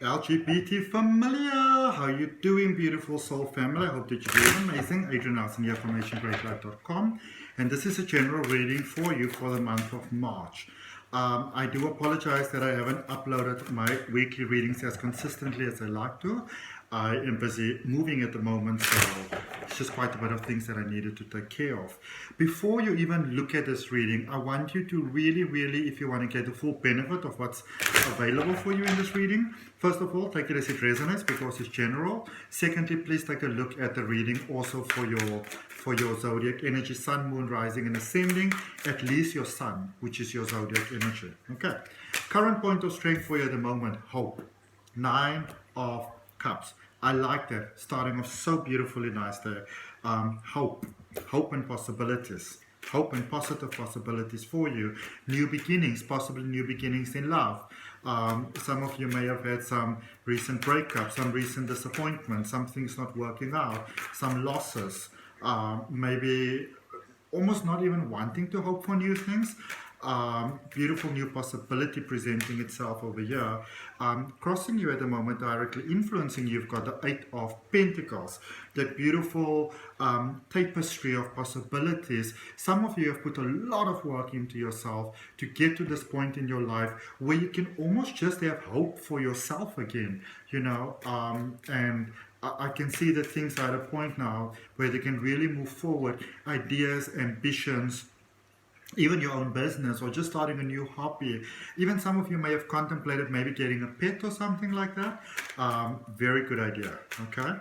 LGBT familiar, how you doing, beautiful soul family? I hope that you're doing amazing. Adrian Nelson here from ahngreatlife.com, and this is a general reading for you for the month of March. I do apologize that I haven't uploaded my weekly readings as consistently as I like to. I am busy moving at the moment, so it's just quite a bit of things that I needed to take care of. Before you even look at this reading, I want you to really, if you want to get the full benefit of what's available for you in this reading, first of all, take it as it resonates because it's general. Secondly, please take a look at the reading also for your zodiac energy, sun, moon, rising, and ascending, at least your sun, which is your zodiac energy. Okay. Current point of strength for you at the moment, hope. 9 of Cups. I like that. Starting off so beautifully nice there. Hope and possibilities. Hope and positive possibilities for you. New beginnings, possibly new beginnings in love. Some of you may have had some recent breakups, some recent disappointments, some things not working out, some losses. Maybe almost not even wanting to hope for new things. Beautiful new possibility presenting itself over here. Crossing you at the moment, directly influencing you, you've got the 8 of Pentacles. That beautiful tapestry of possibilities. Some of you have put a lot of work into yourself to get to this point in your life where you can almost just have hope for yourself again, you know, and I can see that things are at a point now where they can really move forward. Ideas, ambitions, even your own business, or just starting a new hobby. Even some of you may have contemplated maybe getting a pet or something like that. Very good idea, okay?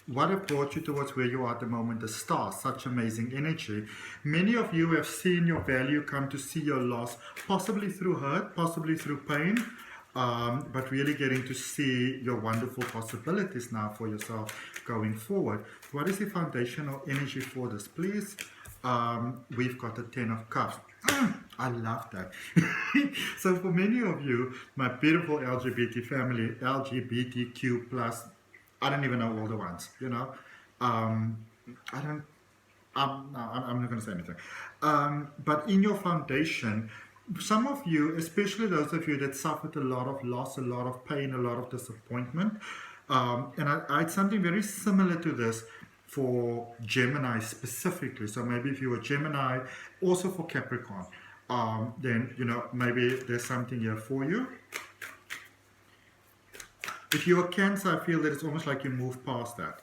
What have brought you towards where you are at the moment? The stars, such amazing energy. Many of you have seen your value come to see your loss, possibly through hurt, possibly through pain, but really getting to see your wonderful possibilities now for yourself going forward. What is the foundational energy for this, please? We've got the 10 of Cups. I love that. So for many of you, my beautiful LGBT family, LGBTQ plus, I don't even know all the ones, you know. I don't. No, I'm not going to say anything. But in your foundation, some of you, especially those of you that suffered a lot of loss, a lot of pain, a lot of disappointment, and I had something very similar to this for Gemini specifically. So maybe if you were Gemini, also for Capricorn, then, you know, maybe there's something here for you. If you're a Cancer, I feel that it's almost like you move past that.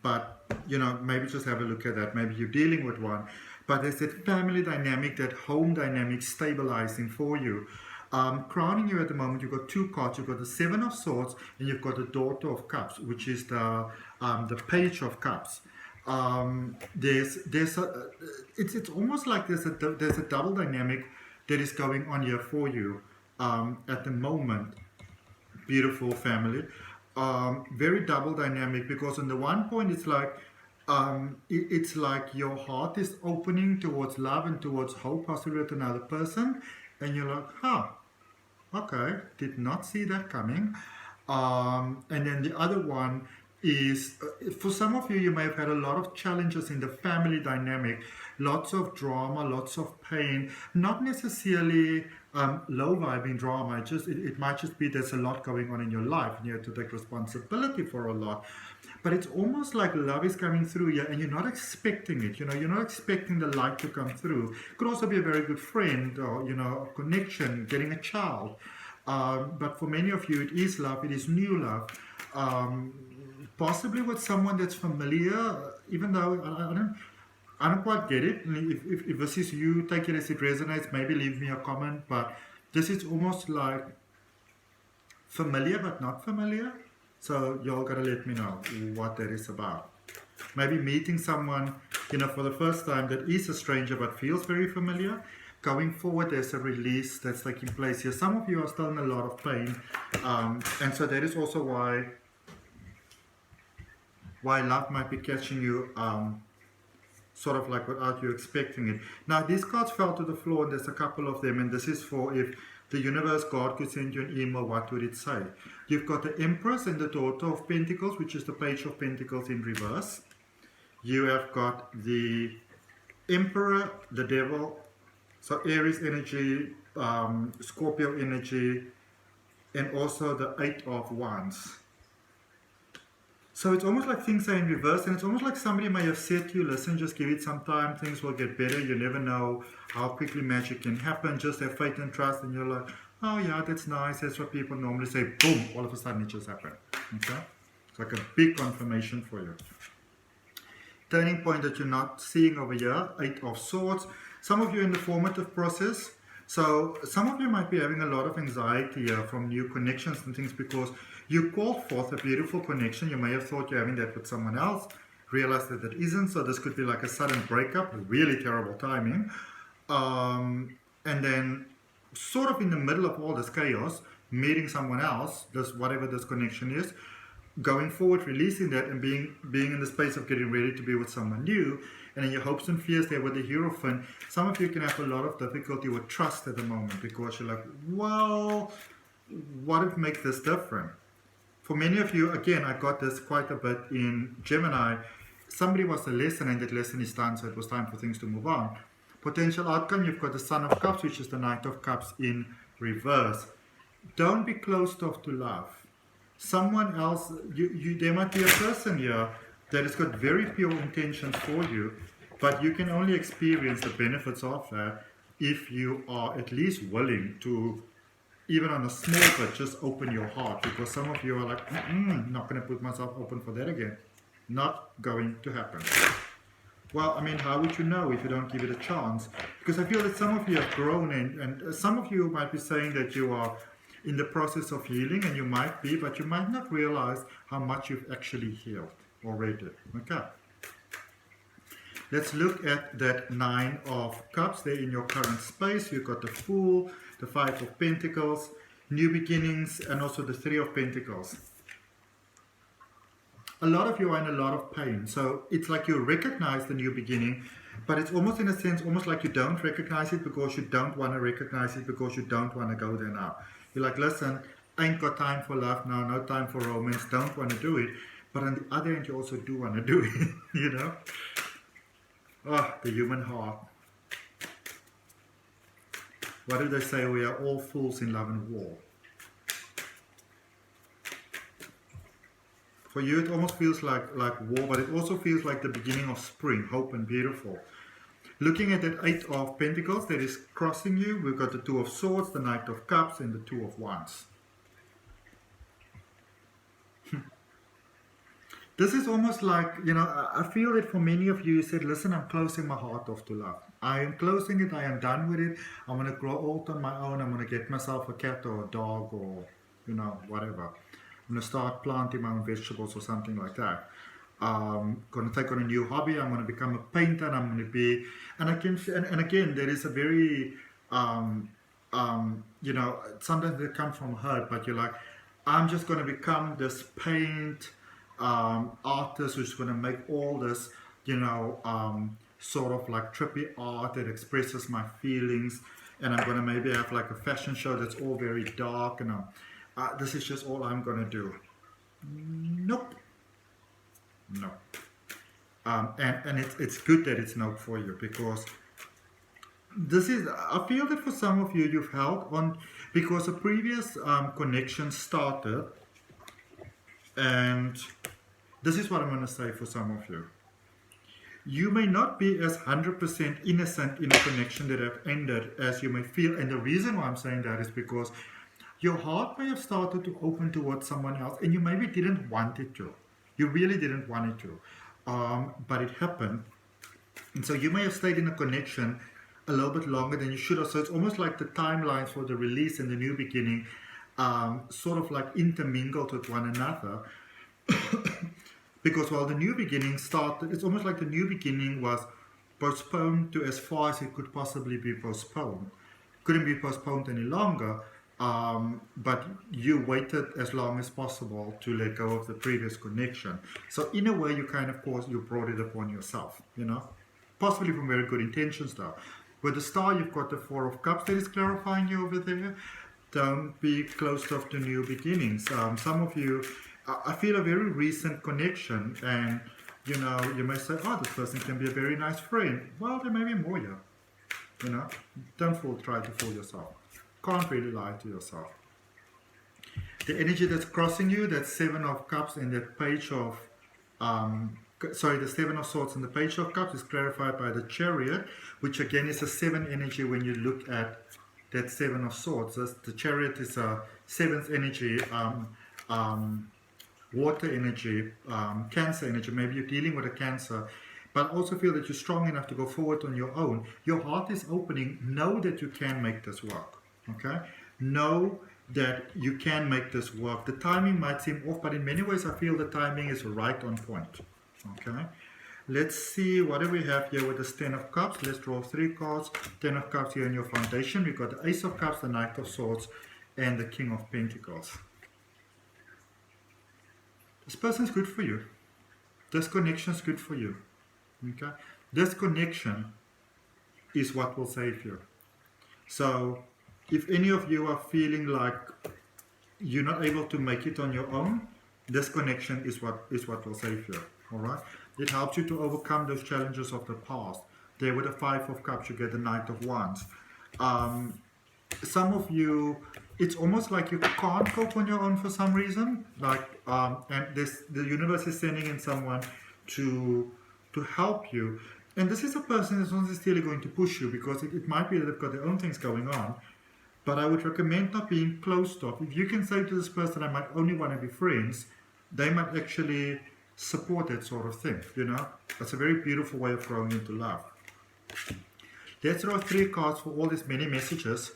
But, you know, maybe just have a look at that. Maybe you're dealing with one. But there's that family dynamic, that home dynamic stabilizing for you. Crowning you at the moment, you've got 2 cards. You've got the 7 of Swords and you've got the Daughter of Cups, which is the Page of Cups. It's almost like there's a double dynamic that is going on here for you at the moment. Beautiful family. Very double dynamic, because on the one point it's like your heart is opening towards love and towards hope, possibly with another person, and you're like, okay, did not see that coming. And then the other one is, for some of you, you may have had a lot of challenges in the family dynamic, lots of drama, lots of pain, not necessarily low vibing drama. It might just be there's a lot going on in your life and you have to take responsibility for a lot. But it's almost like love is coming through you and you're not expecting it. You know, you're not expecting the light to come through. It could also be a very good friend, or, you know, a connection, getting a child. But for many of you, it is love, it is new love. Possibly with someone that's familiar, even though I don't quite get it. If this is you, take it as it resonates, maybe leave me a comment, but this is almost like familiar but not familiar. So y'all gotta let me know what that is about. Maybe meeting someone, you know, for the first time that is a stranger but feels very familiar. Going forward, there's a release that's taking place here. Some of you are still in a lot of pain, and so that is also why love might be catching you sort of like without you expecting it. Now, these cards fell to the floor, and there's a couple of them, and this is for if the universe, God could send you an email, what would it say? You've got the Empress and the Daughter of Pentacles, which is the Page of Pentacles in reverse. You have got the Emperor, the Devil, so Aries energy, Scorpio energy, and also the 8 of Wands. So it's almost like things are in reverse, and it's almost like somebody may have said to you, listen, just give it some time, things will get better, you never know how quickly magic can happen, just have faith and trust, and you're like, oh yeah, that's nice, that's what people normally say, boom, all of a sudden it just happened. Okay? It's like a big confirmation for you. Turning point that you're not seeing over here, 8 of Swords. Some of you in the formative process, so some of you might be having a lot of anxiety here from new connections and things because you called forth a beautiful connection. You may have thought you're having that with someone else, realized that it isn't, so this could be like a sudden breakup, really terrible timing. And then sort of in the middle of all this chaos, meeting someone else, this whatever this connection is, going forward, releasing that and being in the space of getting ready to be with someone new, and in your hopes and fears there with the Hierophant, some of you can have a lot of difficulty with trust at the moment because you're like, well, what if make this different? For many of you, again, I got this quite a bit in Gemini. Somebody was a lesson and that lesson is done, so it was time for things to move on. Potential outcome, you've got the Sun of Cups, which is the Knight of Cups in reverse. Don't be closed off to love. Someone else, there might be a person here that has got very pure intentions for you, but you can only experience the benefits of that if you are at least willing to, even on a small bit, just open your heart, because some of you are like, not going to put myself open for that again. Not going to happen. Well, I mean, how would you know if you don't give it a chance? Because I feel that some of you have grown and some of you might be saying that you are in the process of healing, and you might be, but you might not realize how much you've actually healed already. Okay. Let's look at that 9 of Cups there in your current space. You've got the Fool, the 5 of Pentacles, new beginnings, and also the 3 of Pentacles. A lot of you are in a lot of pain, so it's like you recognize the new beginning, but it's almost in a sense, almost like you don't recognize it because you don't want to recognize it because you don't want to go there now. You're like, listen, I ain't got time for love now, no time for romance, don't want to do it. But on the other hand, you also do want to do it, you know? Oh, the human heart. What do they say? We are all fools in love and war. For you, it almost feels like war, but it also feels like the beginning of spring, hope and beautiful. Looking at that 8 of Pentacles that is crossing you, we've got the 2 of Swords, the Knight of Cups, and the 2 of Wands. This is almost like, you know, I feel that for many of you, you said, listen, I'm closing my heart off to love. I am closing it, I am done with it. I'm going to grow old on my own. I'm going to get myself a cat or a dog or, you know, whatever. I'm going to start planting my own vegetables or something like that. I'm going to take on a new hobby. I'm going to become a painter. And I'm going to be, and again, there is a very, you know, sometimes they come from hurt, but you're like, I'm just going to become this paint artist who's going to make all this, you know, sort of like trippy art that expresses my feelings, and I'm going to maybe have like a fashion show that's all very dark, and this is just all I'm going to do. Nope. No. And it's good that it's no for you, because this is, I feel that for some of you, you've held on because a previous connection started, and this is what I'm going to say for some of you. You may not be as 100% innocent in a connection that have ended as you may feel, and the reason why I'm saying that is because your heart may have started to open towards someone else, and you maybe didn't want it to. You really didn't want it to, but it happened. And so you may have stayed in a connection a little bit longer than you should have. So it's almost like the timelines for the release and the new beginning sort of like intermingled with one another. Because while the new beginning started, it's almost like the new beginning was postponed to as far as it could possibly be postponed. Couldn't be postponed any longer, but you waited as long as possible to let go of the previous connection. So in a way, you kind of, course, you brought it upon yourself, you know, possibly from very good intentions though. With the Star, you've got the 4 of Cups that is clarifying you over there. Don't be closed off to new beginnings. Some of you, I feel a very recent connection, and you know, you may say, oh, this person can be a very nice friend. Well, there may be more here. You know, don't try to fool yourself. Can't really lie to yourself. The energy that's crossing you, that Seven of Cups and that Page of, the Seven of Swords and the Page of Cups is clarified by the Chariot, which again is a 7 energy when you look at that Seven of Swords. The Chariot is a 7th energy, water energy, Cancer energy. Maybe you're dealing with a Cancer, but also feel that you're strong enough to go forward on your own. Your heart is opening. Know that you can make this work. Okay? Know that you can make this work. The timing might seem off, but in many ways I feel the timing is right on point. Okay? Let's see, what do we have here with the Ten of Cups? Let's draw 3 cards. 10 of Cups here in your foundation. We've got the Ace of Cups, the Knight of Swords, and the King of Pentacles. This person's good for you. This connection is good for you. Okay? This connection is what will save you. So, if any of you are feeling like you're not able to make it on your own, this connection is what will save you. Alright? It helps you to overcome those challenges of the past. There with the 5 of Cups, you get the Knight of Wands. Some of you, it's almost like you can't cope on your own for some reason. Like, and the universe is sending in someone to help you. And this is a person that's not necessarily going to push you, because it might be that they've got their own things going on. But I would recommend not being closed off. If you can say to this person, I might only want to be friends, they might actually support that sort of thing, you know. That's a very beautiful way of growing into love. Let's draw 3 cards for all these many messages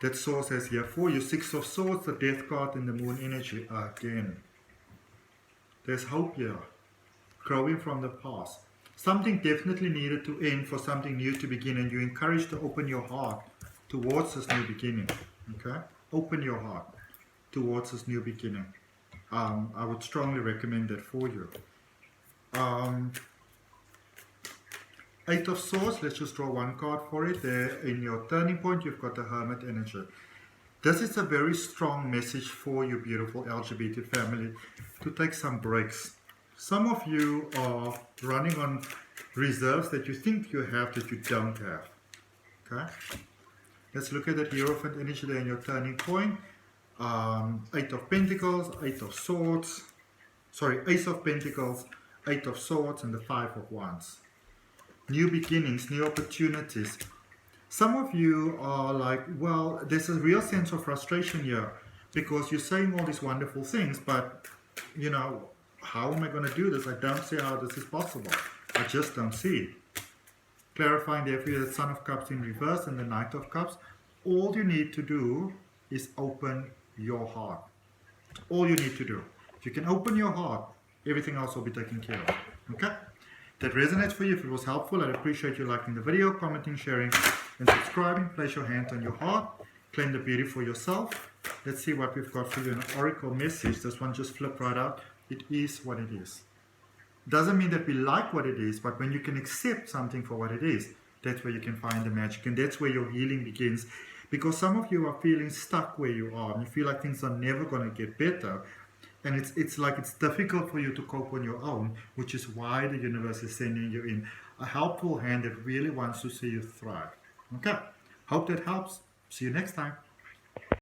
that Source has here for you. 6 of Swords, the Death card, and the Moon energy again. There's hope here. Growing from the past. Something definitely needed to end for something new to begin, and you're encouraged to open your heart towards this new beginning. Okay? Open your heart towards this new beginning. I would strongly recommend that for you. 8 of Swords, let's just draw 1 card for it. There in your turning point, you've got the Hermit energy. This is a very strong message for you, beautiful LGBT family, to take some breaks. Some of you are running on reserves that you think you have that you don't have. Okay? Let's look at that Hierophant energy there in your turning point. 8 of Pentacles, 8 of Swords, Ace of Pentacles, 8 of Swords, and the 5 of Wands. New beginnings, new opportunities. Some of you are like, well, there's a real sense of frustration here, because you're saying all these wonderful things, but, you know, how am I going to do this? I don't see how this is possible. I just don't see it. Clarifying therefore the Son of Cups in reverse and the Knight of Cups. All you need to do is open your heart. All you need to do. If you can open your heart, everything else will be taken care of. Okay? That resonates for you. If it was helpful, I'd appreciate you liking the video, commenting, sharing, and subscribing. Place your hand on your heart. Claim the beauty for yourself. Let's see what we've got for you in an oracle message. This one just flipped right out. It is what it is. Doesn't mean that we like what it is, but when you can accept something for what it is, that's where you can find the magic, and that's where your healing begins. Because some of you are feeling stuck where you are, and you feel like things are never going to get better, and it's like it's difficult for you to cope on your own, which is why the universe is sending you in a helpful hand that really wants to see you thrive. Okay, hope that helps. See you next time.